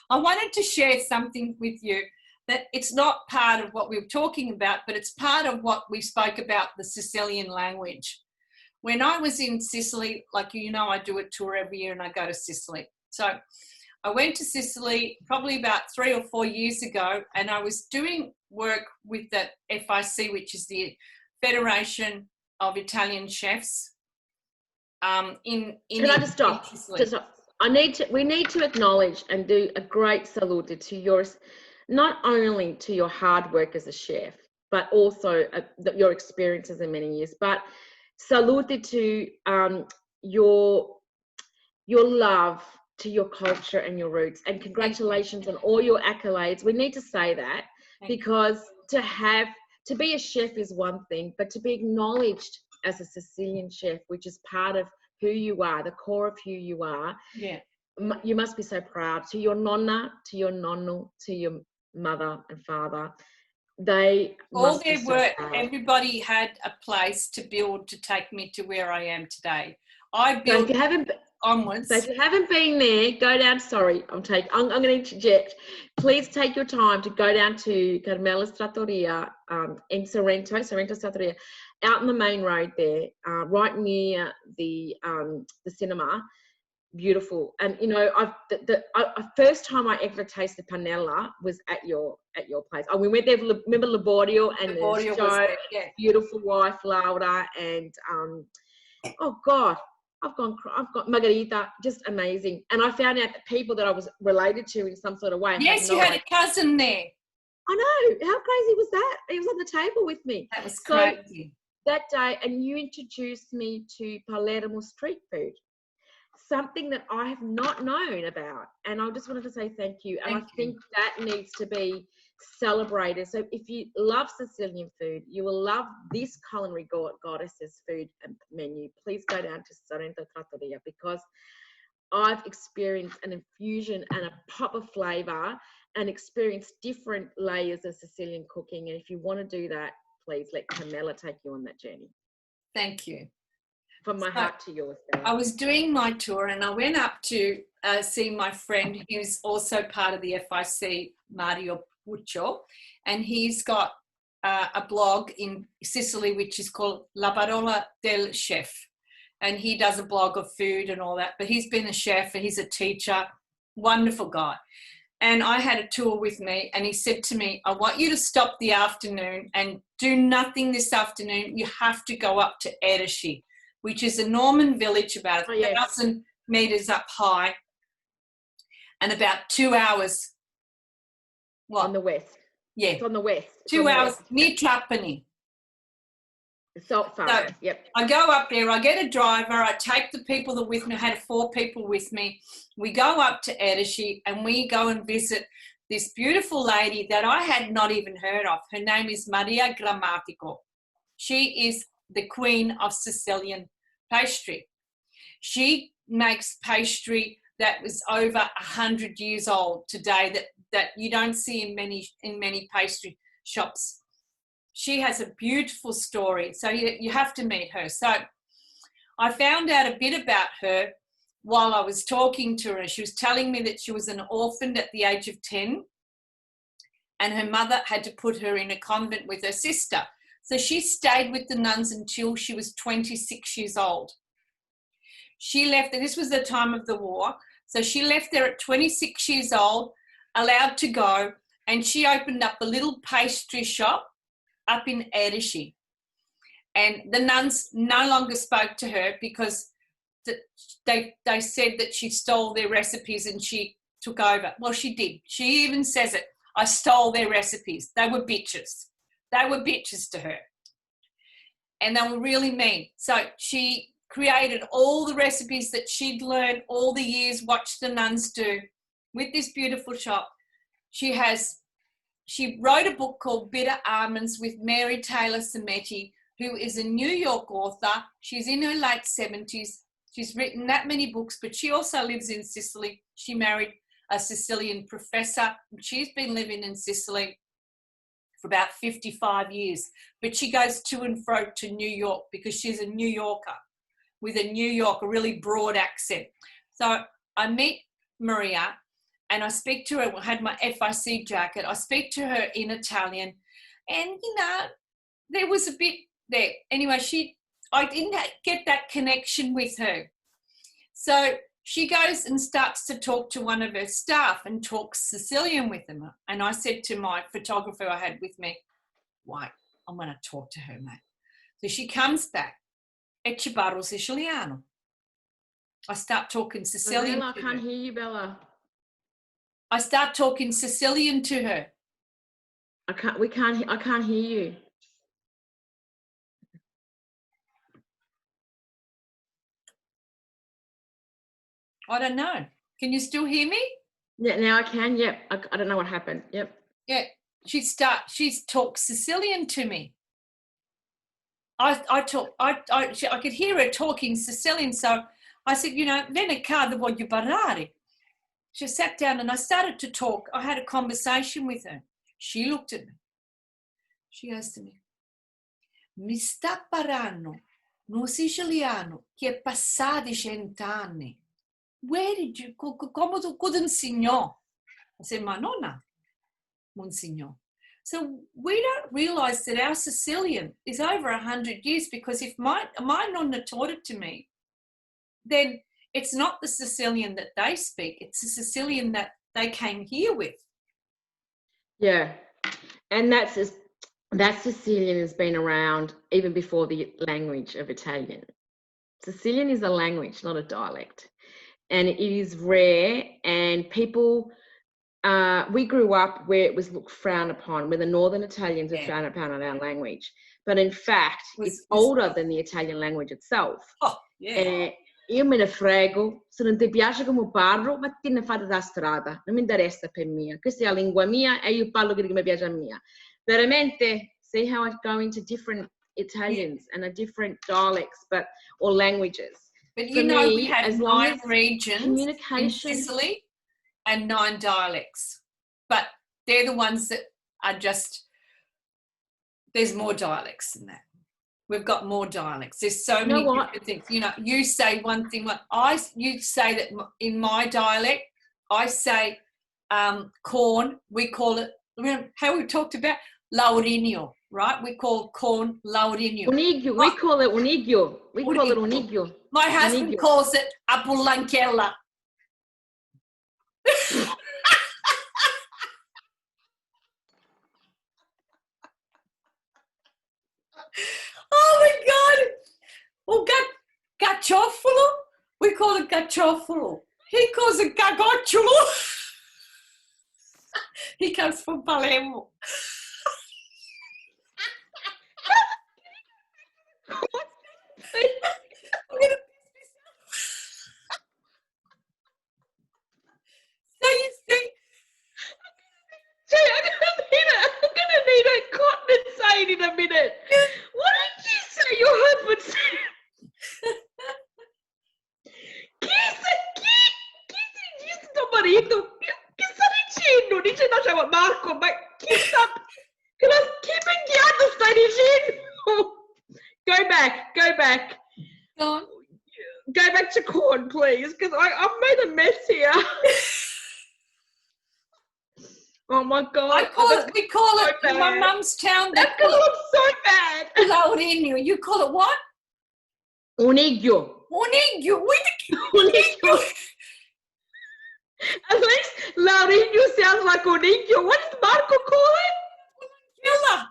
I wanted to share something with you that it's not part of what we were talking about, but it's part of what we spoke about, the Sicilian language. When I was in Sicily, like I do a tour every year and I go to Sicily. So I went to Sicily probably about 3 or 4 years ago, and I was doing work with the FIC, which is the Federation of Italian Chefs. Can I just stop? We need to acknowledge and do a great salute to yours, not only to your hard work as a chef, but also your experiences in many years, but salute to your love to your culture and your roots, and congratulations on all your accolades. We need to say that, because to be a chef is one thing, but to be acknowledged as a Sicilian chef, which is part of who you are, the core of who you are, you must be so proud. To your nonna, to your nonno, to your mother and father, they all their work. Everybody had a place to build to take me to where I am today. I built onwards. So if you haven't been there, go down. Sorry, I'm going to interject. Please take your time to go down to Carmela's Trattoria in Sorrento Trattoria, out on the main road there, right near the cinema. Beautiful. And the first time I ever tasted panella was at your place. We went there. Remember Labordio and Ciao, beautiful wife Laura, and oh God, I've got Margarita, just amazing. And I found out that people that I was related to in some sort of way. Yes, you had a cousin there. I know. How crazy was that? He was on the table with me. That was crazy. So that day, and you introduced me to Palermo street food, something that I have not known about. And I just wanted to say thank you. And I think that needs to be celebrated. So if you love Sicilian food, you will love this culinary goddess's food and menu. Please go down to Sorrento Trattoria, because I've experienced an infusion and a pop of flavour and experienced different layers of Sicilian cooking. And if you want to do that, please let Carmela take you on that journey. Thank you. From my heart to yours, Bella. I was doing my tour and I went up to see my friend who's also part of the FIC, Mario Puccio, and he's got a blog in Sicily which is called La Parola del Chef, and he does a blog of food and all that, but he's been a chef and he's a teacher, wonderful guy. And I had a tour with me, and he said to me, I want you to stop the afternoon and do nothing this afternoon. You have to go up to Edesci, which is a Norman village about 1,000 metres up high, and about 2 hours. On the west. Yeah. It's on the west. 2 hours, near Trapani. Salt farm, yep. I go up there, I get a driver, I take the people that with me, I had 4 people with me. We go up to Edesci and we go and visit this beautiful lady that I had not even heard of. Her name is Maria Grammatico. She is the queen of Sicilian pastry. She makes pastry that was over 100 years old today, that you don't see in many pastry shops. She has a beautiful story, so you have to meet her. So I found out a bit about her while I was talking to her. She was telling me that she was an orphan at the age of 10, and her mother had to put her in a convent with her sister. So she stayed with the nuns until she was 26 years old. She left, and this was the time of the war, so she left there at 26 years old, allowed to go, and she opened up a little pastry shop up in Edesci. And the nuns no longer spoke to her because they said that she stole their recipes and she took over. Well, she did. She even says it. I stole their recipes. They were bitches. They were bitches to her. And they were really mean. So she created all the recipes that she'd learned all the years, watched the nuns do with this beautiful shop. She wrote a book called Bitter Almonds with Mary Taylor Sametti, who is a New York author. She's in her late 70s. She's written that many books, but she also lives in Sicily. She married a Sicilian professor. She's been living in Sicily for about 55 years, but she goes to and fro to New York because she's a New Yorker with a really broad accent. So I meet Maria and I speak to her. I had my FIC jacket. I speak to her in Italian, and there was a bit there. Anyway, I didn't get that connection with her. So she goes and starts to talk to one of her staff and talks Sicilian with them. And I said to my photographer I had with me, wait, I'm going to talk to her, mate. So she comes back. E ci parlo siciliano. I start talking Sicilian. Bella, I can't hear you, Bella. I start talking Sicilian to her. I can't hear you. I don't know. Can you still hear me? Yeah, now I can. Yep. I don't know what happened. Yep. Yeah. She talks Sicilian to me. I could hear her talking Sicilian, so I said, vieni qua, voglio parlare. She sat down and I started to talk. I had a conversation with her. She looked at me. She goes to me, mi sta parlando un siciliano che è passati 100 anni. Where did you, come tu insegnò? I said, ma nonna, Monsignor. So we don't realise that our Sicilian is over 100 years, because if my nonna taught it to me, then it's not the Sicilian that they speak, it's the Sicilian that they came here with. Yeah, and that Sicilian has been around even before the language of Italian. Sicilian is a language, not a dialect. And it is rare, and people, we grew up where it was looked frowned upon, where the Northern Italians were frowned upon on our language. But in fact, it's older than the Italian language itself. Oh, yeah. Io me ne frego, se non ti piace come parlo, ma te ne fate da strada, non mi interessa per mia. Questa è la lingua mia e io parlo quello che mi piace a mia. Veramente, see how I go into different Italians and different dialects, or languages. But we had 9 regions in Sicily and 9 dialects. But they're the ones that are just, there's more dialects than that. We've got more dialects. There's so many different things. You say one thing, you say that in my dialect, I say corn, we call it, remember how we talked about Laurinio, right? We call corn Laurinio. Unigio, we call it unigio. We call it unigio. My husband calls it Apulanchella. Oh my God. Well, gacciofolo, we call it gacciofolo. He calls it gagocciolo. He comes from Palermo. I'm gonna piss myself. So you see, I'm gonna need a condensate in a minute. What did you say your husband said? Chi sto marito? Che sta dicendo? Dice no, ciao Marco, ma chi minchiato stai dicendo? Go back. go on. Go back to corn, please, because I've made a mess here. Oh my God. We call it in my mum's town. That's going to look so bad. Laurinio. You call it what? Unigio. At least Laurinio sounds like Unigio. What does Marco call it? Killer.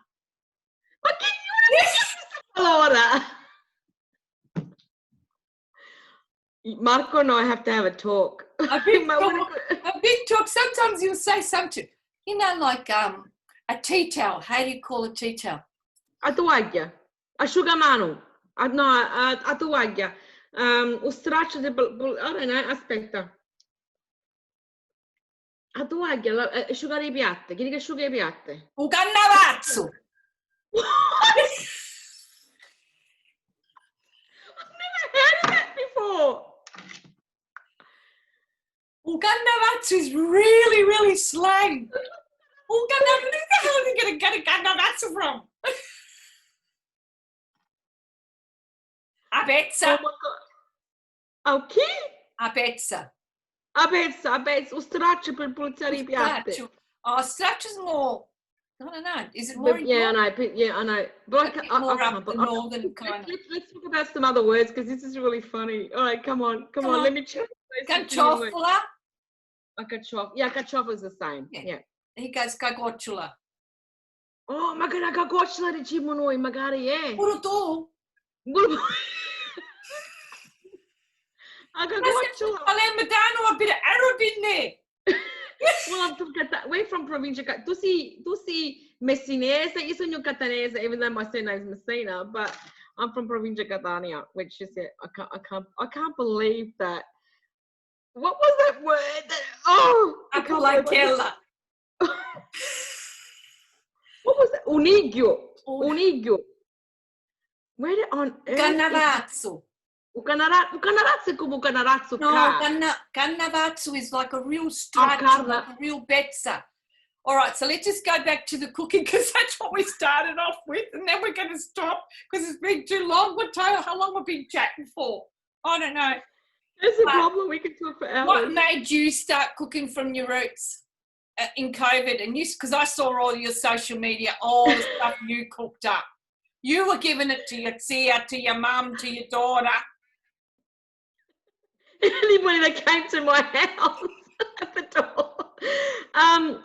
Ma che allora? Marco and I have to have a talk. A big talk. Sometimes you'll say something, like A tea towel. How do you call a tea towel? A toaglia. Asciugamano. No, a toaglia. O straccio di... aspetta. A toaglia, asciugare I piatti. Chi che asciuga I piatti? Un cannavazzo. I've never heard of that before. Un cannavazzo is really, really slang. Un cannavazzo. Where the hell are you going to get a cannavazzo from? A pezza. Oh my God. Okay. A pezza. A pezza, o straccio per pulizzare I piatti. Oh, straccio is more, I don't know, is it more? Yeah, I know. But I can't, up the northern kind. Let's talk about some other words because this is really funny. All right, come on. Let me check. Cacciofola. A cacciof. Yeah, cacciof is the same. Yeah. He goes cagocciola. Oh, magari a cagocciola diciamo noi, magari Pure tu. A cagocciola. Palermitano, a bit of Arab in there. Well, we're from provincia. Tu sei messinese, io sono catanese, even though my surname is Messina, but I'm from provincia Catania, which is it. I can't believe that. What was that word? Apolacella. What was that? Unigio. Where did on earth? Cannavazzo. Canarazzo è come canarazzo. No, cannavazzo is like a real straccio, like a real bezza. All right, so let's just go back to the cooking because that's what we started off with, and then we're going to stop because it's been too long. How long we've been chatting for? I don't know. There's a problem. We can talk for hours. What made you start cooking from your roots in COVID? And you, because I saw all your social media, all the stuff you cooked up. You were giving it to your tia, to your mum, to your daughter. Anybody that came to my house at the door. I'm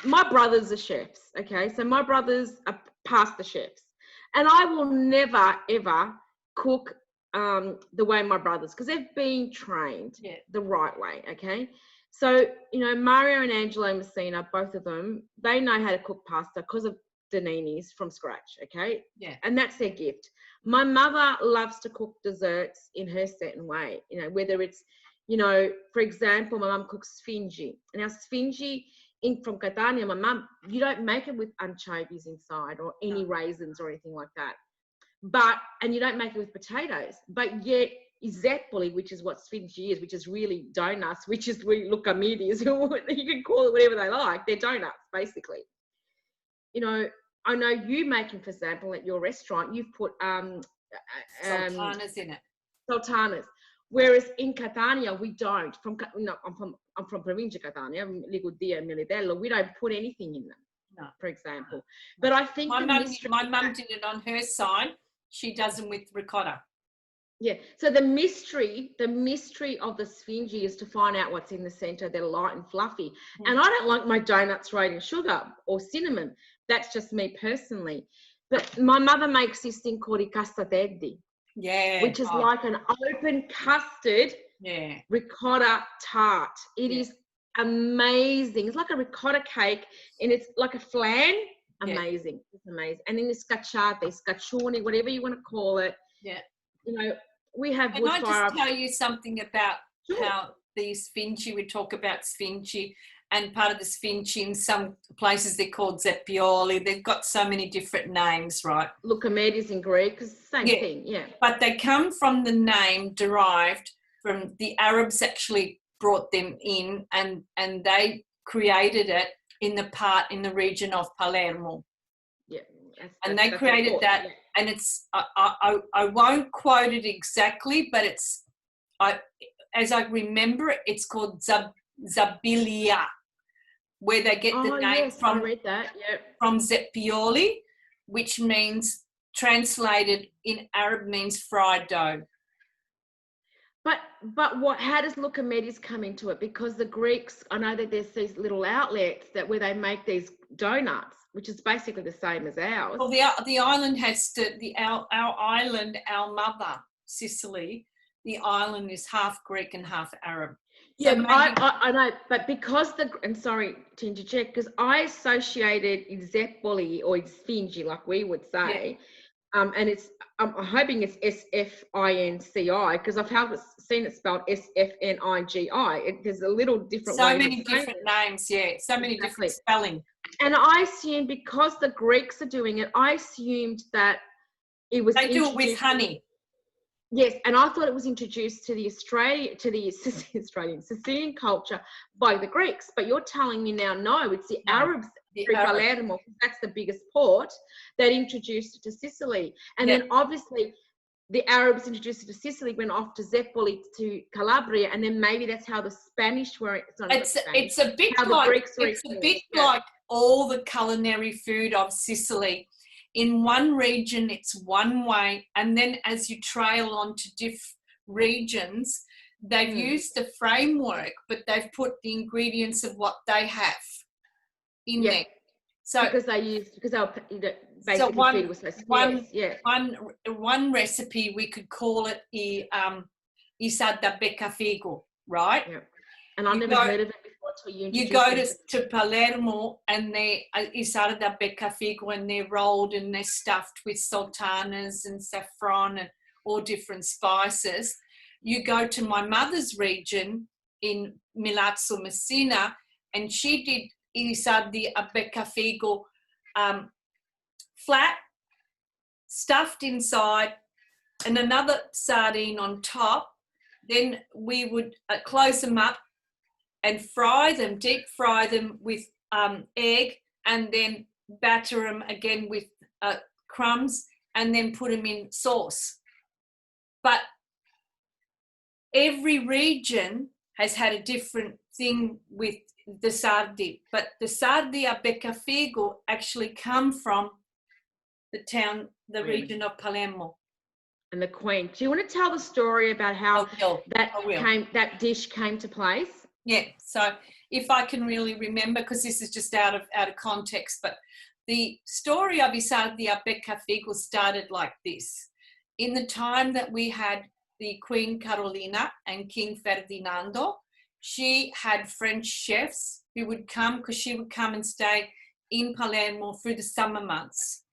my brothers are chefs, okay? So my brothers are pasta chefs. And I will never, ever cook the way my brothers, because they've been trained the right way, okay? So, Mario and Angelo Messina, both of them, they know how to cook pasta because of Danini's from scratch, okay? Yeah. And that's their gift. My mother loves to cook desserts in her certain way, whether it's, for example, my mum cooks sfingi. Now, sfingi from Catania, my mum, you don't make it with anchovies inside or any raisins or anything like that. And you don't make it with potatoes, but yet zeppoli, which is what sfingi is, which is really donuts, which is really lucamidis, you can call it whatever they like. They're donuts, basically. I know you making, for example, at your restaurant, you've put sultanas in it. Sultanas. Whereas in Catania, we don't. I'm from Provincia Catania, Liguria, Militello. We don't put anything in them, for example. But I think my mum did it on her side. She does them with ricotta. Yeah. So the mystery of the sfingi is to find out what's in the center. They're light and fluffy. And I don't like my donuts rated in sugar or cinnamon. That's just me personally. But my mother makes this thing called I castateddi. Yeah. Which is like an open custard ricotta tart. It is amazing. It's like a ricotta cake and it's like a flan. Amazing. It's amazing. And then the scacciate, scaccioni, whatever you want to call it. Yeah. We have wood fire. Can I just tell you something about how the sfingi, we talk about sfingi, and part of the sfingi in some places they're called zeppioli. They've got so many different names, right? Lucamedis in Greek, it's the same thing, But they come from the name derived from the Arabs actually brought them in and they created it in the region of Palermo. Yeah. And they created that. Yeah. And it's, I won't quote it exactly, but as I remember it, it's called Zabilia, where they get the name from. I read that, from zeppioli, which means, translated in Arab, means fried dough. But how does lucamedis come into it? Because the Greeks, I know that there's these little outlets where they make these donuts, which is basically the same as ours. Well, the island has to, our island, our mother, Sicily, the island is half Greek and half Arab. Yeah, So I know, but because and sorry to interject, because I associated Zeppoli or Sfingi, like we would say, and I'm hoping it's SFINCI because I've seen it spelled SFNIGI. There's a little different so way. many different names, so many different spelling. And I assumed because the Greeks are doing it, I assumed that it was. They do it with honey. Yes, and I thought it was introduced to the Sicilian culture by the Greeks. But you're telling me now, no, it's the Arabs through Palermo, that's the biggest port, that introduced it to Sicily. And then obviously the Arabs introduced it to Sicily, went off to Zeppoli to Calabria, and then maybe that's how the Spanish were. It's a bit like all the culinary food of Sicily. In one region, it's one way, and then as you trail on to different regions, they've used the framework, but they've put the ingredients of what they have in there. So because they were basically food was so scarce. One recipe we could call it Isa da beccafigo, right? Yeah. And I've never heard of it before until you You go to Palermo and they Isa da beccafigo, and they're rolled and they're stuffed with sultanas and saffron and all different spices. You go to my mother's region in Milazzo, Messina, and she did Isa di beccafigo flat, stuffed inside, and another sardine on top. Then we would close them up and deep fry them with egg, and then batter them again with crumbs, and then put them in sauce. But every region has had a different thing with the sardi, but the sardi a beccafigo actually come from the region of Palermo. And the Queen. Do you want to tell the story about how that dish came to place? Yeah, so if I can really remember, because this is just out of context, but the story of Isardi a beccafigo started like this. In the time that we had the Queen Carolina and King Ferdinando, she had French chefs who would come, because she would come and stay in Palermo through the summer months.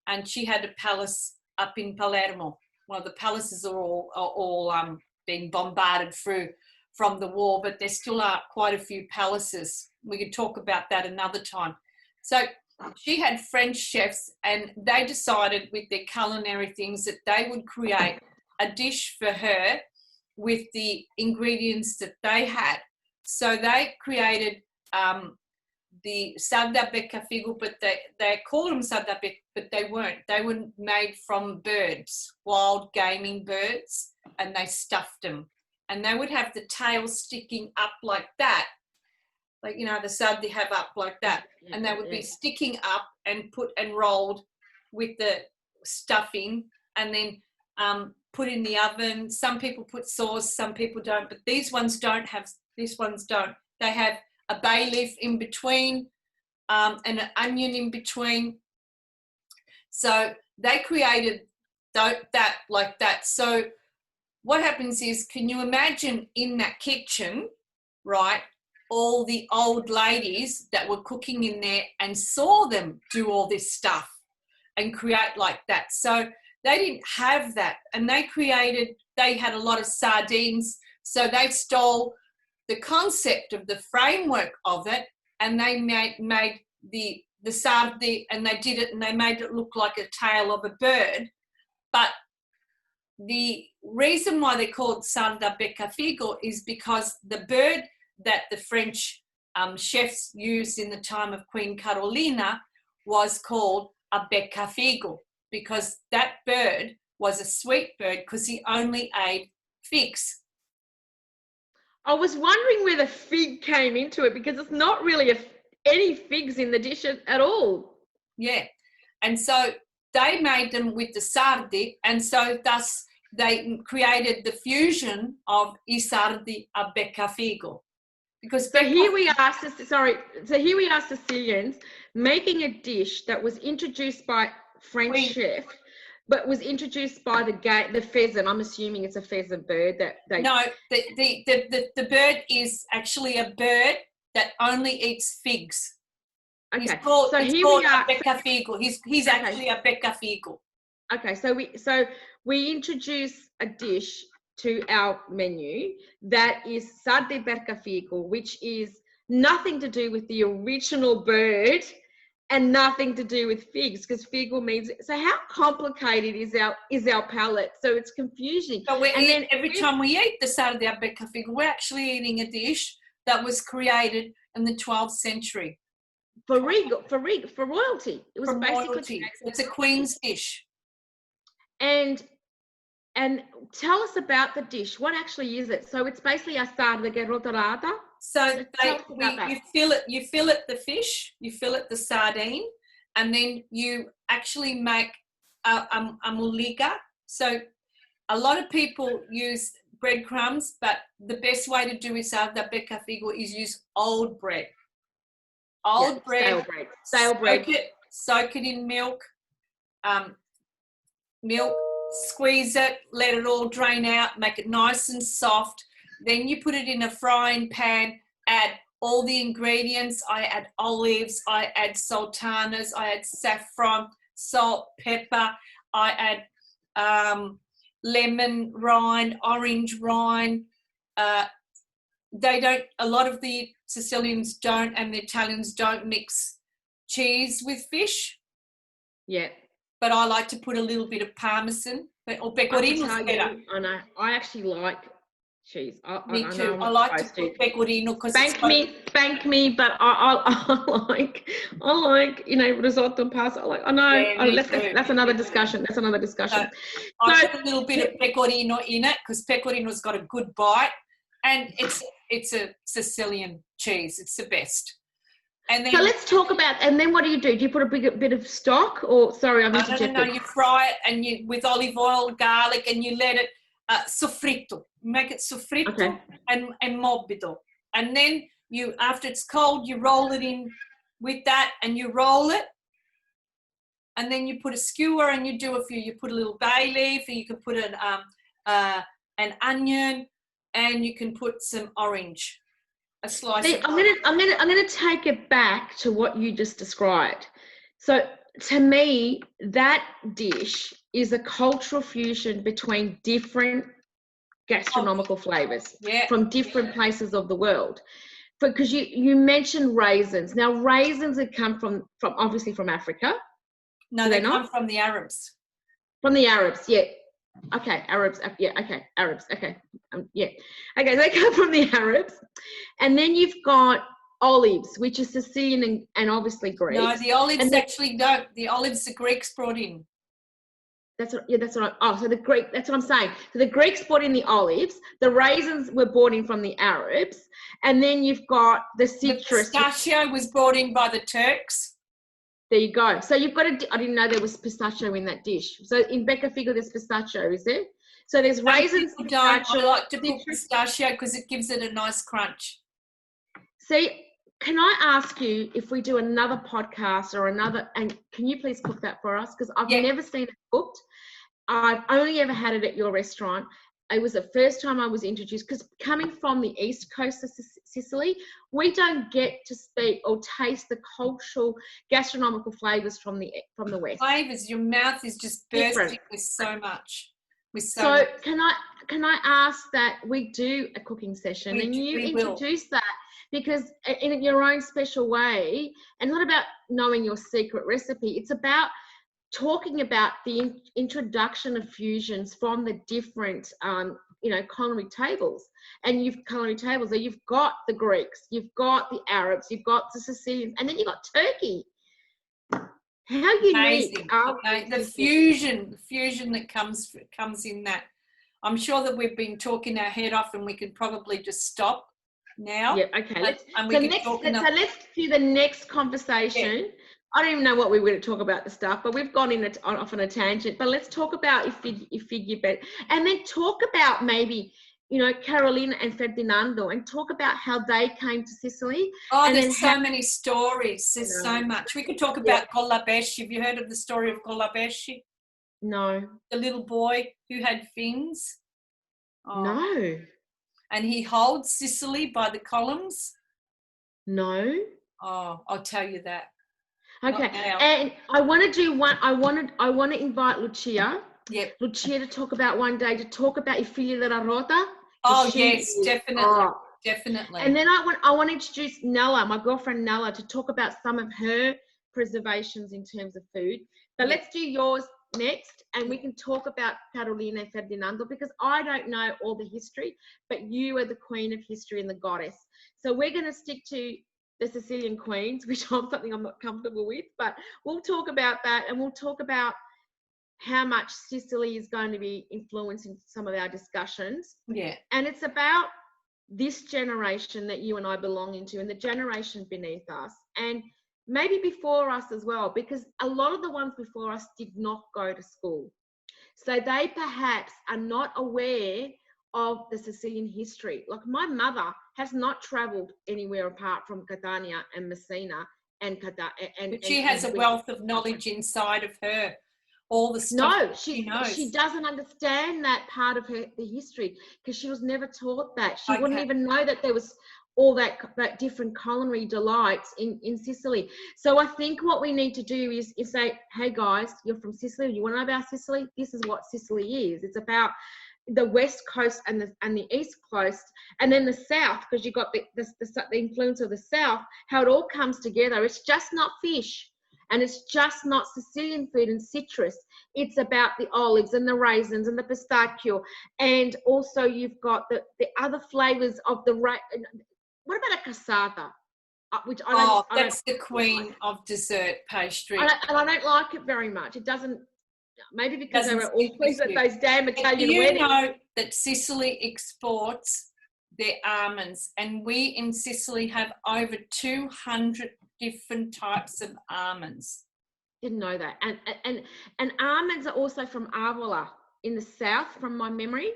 And she had a palace up in Palermo. Well, the palaces are all being bombarded from the war, but there still are quite a few palaces. We could talk about that another time. So she had French chefs, and they decided with their culinary things that they would create a dish for her with the ingredients that they had. So they created the sarda beccafigo, but they called them sarda beccafigo, but they weren't. They were made from birds, wild gaming birds, and they stuffed them. And they would have the tail sticking up like that, like, you know, the sardi have up like that, and they would be sticking up and put and rolled with the stuffing, and then put in the oven. Some people put sauce, some people don't, but these ones don't. They have a bay leaf in between and an onion in between. So they created that like that. So what happens is, can you imagine in that kitchen, right, all the old ladies that were cooking in there and saw them do all this stuff and create like that? So they didn't have that, and they had a lot of sardines, so they stole the concept of the framework of it, and they made the sardi, and they did it, and they made it look like a tail of a bird. But the reason why they're called sarda beccafigo is because the bird that the French chefs used in the time of Queen Carolina was called a beccafigo, because that bird was a sweet bird because he only ate figs. I was wondering where the fig came into it, because it's not really any figs in the dish at all. Yeah, and so they made them with the sardi, and so thus they created the fusion of I sardi a beccafigo. Because here we are Sicilians making a dish that was introduced by French chef but was introduced by the pheasant. I'm assuming it's a pheasant bird that they. No, the bird is actually a bird that only eats figs. Okay, He's called, so it's here called we are. a beccafigo. He's actually a beccafigo. Okay, so we introduce a dish to our menu that is sa de beccafigo, which is nothing to do with the original bird and nothing to do with figs, because figo means. So how complicated is our palate? So it's confusing. But every time we eat the sa de beccafigo, we're actually eating a dish that was created in the 12th century. For royalty. It was basically royalty. It's a queen's dish. And tell us about the dish. What actually is it? So it's basically a sarda rotorata. So you fillet the fish, you fillet the sardine, and then you actually make a muliga. So a lot of people use breadcrumbs, but the best way to do sa de beccafigo is use old bread. Stale bread. Soak it in milk. Squeeze it, let it all drain out, make it nice and soft. Then you put it in a frying pan, add all the ingredients. I add olives, I add sultanas, I add saffron, salt, pepper. I add lemon rind, orange rind. A lot of the Sicilians don't, and the Italians don't mix cheese with fish. Yeah. But I like to put a little bit of Parmesan or pecorino. I know. I actually like cheese. Me too. I like to put pecorino because bank me. But I like risotto and pasta. I know. Yeah, that's another discussion. That's another discussion. I put a little bit of pecorino in it because pecorino's got a good bite, and it's a Sicilian cheese. It's the best. And then, so let's talk about, and then what do? Do you put a bit of stock, or sorry, I'm interjecting. No, you fry it and with olive oil, garlic, and you let it soffritto. Make it soffritto and morbido. And then after it's cold, you roll it in with that, and you roll it. And then you put a skewer, and you do you put a little bay leaf, or you can put an onion, and you can put some orange. A slice. See, I'm gonna take it back to what you just described. So to me, that dish is a cultural fusion between different gastronomical flavors from different places of the world. Because you mentioned raisins. Now raisins have come from obviously from Africa. No, they come from the Arabs. From the Arabs, yeah. Okay, Arabs, yeah, okay, Arabs, okay, yeah. Okay, so they come from the Arabs. And then you've got olives, which is Sicilian and obviously Greek. No, the olives actually don't. The olives the Greeks brought in. That's what so the Greek, that's what I'm saying. So the Greeks brought in the olives, the raisins were brought in from the Arabs, and then you've got the citrus. The pistachio was brought in by the Turks. There you go. So you've got I didn't know there was pistachio in that dish. So in beccafigo, there's pistachio, is there? So there's raisins. I like to put pistachio because it gives it a nice crunch. See, can I ask you if we do another podcast or and can you please cook that for us? Because I've never seen it cooked. I've only ever had it at your restaurant. It was the first time I was introduced, because coming from the east coast of Sicily, we don't get to speak or taste the cultural gastronomical flavors from the west. Flavors, your mouth is just bursting with so much. So can I ask that we do a cooking session and you introduce that, because in your own special way, and not about knowing your secret recipe, it's about talking about the introduction of fusions from the different culinary tables. And you've got the Greeks, you've got the Arabs, you've got the Sicilians, and then you've got Turkey. How unique are the fusion that comes in that. I'm sure that we've been talking our head off, and we could probably just stop now. Yeah, okay. Let's do the next conversation. Yeah. I don't even know what we were going to talk about the stuff, but we've gone off on a tangent. But let's talk about Ifigibet, and then talk about maybe, Carolina and Ferdinando, and talk about how they came to Sicily. Oh, and there's so many stories. There's so much. We could talk about Colabesci. Have you heard of the story of Colabesci? No. The little boy who had fins. Oh. No. And he holds Sicily by the columns. No. Oh, I'll tell you that. Okay. And I want to do one. I want to invite Lucia. Yep. Lucia to talk about one day, to talk about I figli della rota. Oh, yes, definitely. Definitely. And then I want to introduce Nella, my girlfriend Nella, to talk about some of her preservations in terms of food. But let's do yours next, and we can talk about Carolina and Ferdinando, because I don't know all the history, but you are the queen of history and the goddess. So we're going to stick to the Sicilian Queens, which I'm not comfortable with, but we'll talk about that, and we'll talk about how much Sicily is going to be influencing some of our discussions. Yeah. And it's about this generation that you and I belong into, and the generation beneath us, and maybe before us as well, because a lot of the ones before us did not go to school. So they perhaps are not aware of the Sicilian history. Like my mother has not travelled anywhere apart from Catania and Messina but she has a wealth of knowledge inside of her. All the stuff. No, she doesn't understand that part of the history, because she was never taught that. She wouldn't even know that there was all that different culinary delights in Sicily. So I think what we need to do is say, hey guys, you're from Sicily, you want to know about Sicily? This is what Sicily is. It's about the west coast and the east coast, and then the south, because you've got the influence of the south, how it all comes together. It's just not fish. And it's just not Sicilian food and citrus. It's about the olives and the raisins and the pistachio. And also you've got the other flavours of the... What about a cassata? Which that's the queen of dessert pastry. And I don't like it very much. It doesn't... Maybe because they were always at those damn Italian weddings. You know that Sicily exports their almonds, and we in Sicily have over 200 different types of almonds. Didn't know that. And almonds are also from Avola in the south, from my memory,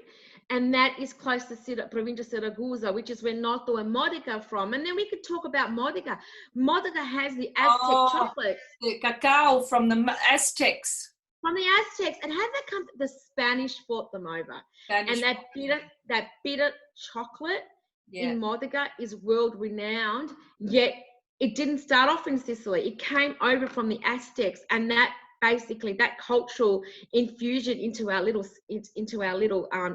and that is close to Provincia Siragusa, which is where Noto and Modica are from. And then we could talk about Modica. Modica has the Aztec chocolate. The cacao from the Aztecs. From the Aztecs. And how did that come? The Spanish brought them over. And that bitter chocolate in Modica is world renowned, yet it didn't start off in Sicily. It came over from the Aztecs, and that basically that cultural infusion into our little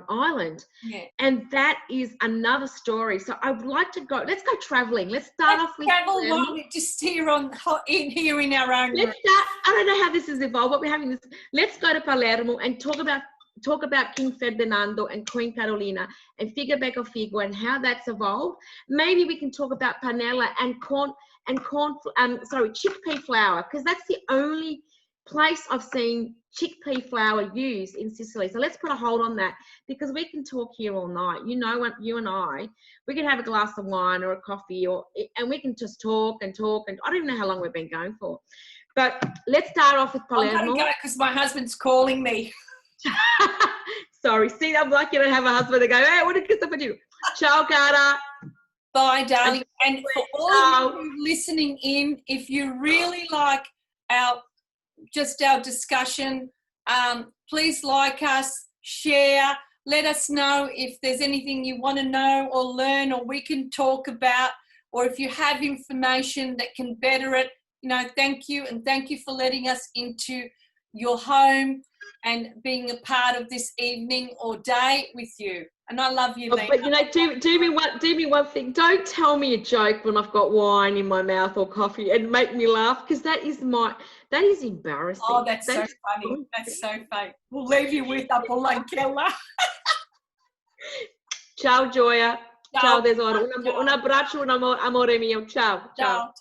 island. Yeah. And that is another story. So I would like to go. Let's go traveling. Let's start off with travel. Just here in our own. Let's start. I don't know how this is evolved, but we're having this. Let's go to Palermo and talk about King Ferdinando and Queen Carolina and Figa Becco Figo and how that's evolved. Maybe we can talk about panela and chickpea flour, because that's the only place I've seen chickpea flour used in Sicily. So let's put a hold on that, because we can talk here all night. You know what, you and I, we can have a glass of wine or a coffee, and we can just talk, and I don't even know how long we've been going for. But let's start off with Palermo. I'm going to go because my husband's calling me. Sorry, see, I'm lucky to have a husband to go, hey, what did Christopher do? Ciao, cara. Bye, darling. And for all of you listening in, if you really like our discussion, please like us, share, let us know if there's anything you want to know or learn or we can talk about, or if you have information that can better it. Thank you, and thank you for letting us into your home and being a part of this evening or day with you. And I love you, Lina. But do me one thing. Don't tell me a joke when I've got wine in my mouth or coffee, and make me laugh, because that is embarrassing. Oh, that's so funny. That's so funny. We'll leave you with a Bolankella. Ciao, Gioia. Ciao, tesoro. Un abbraccio, un amore mio. Ciao. Ciao.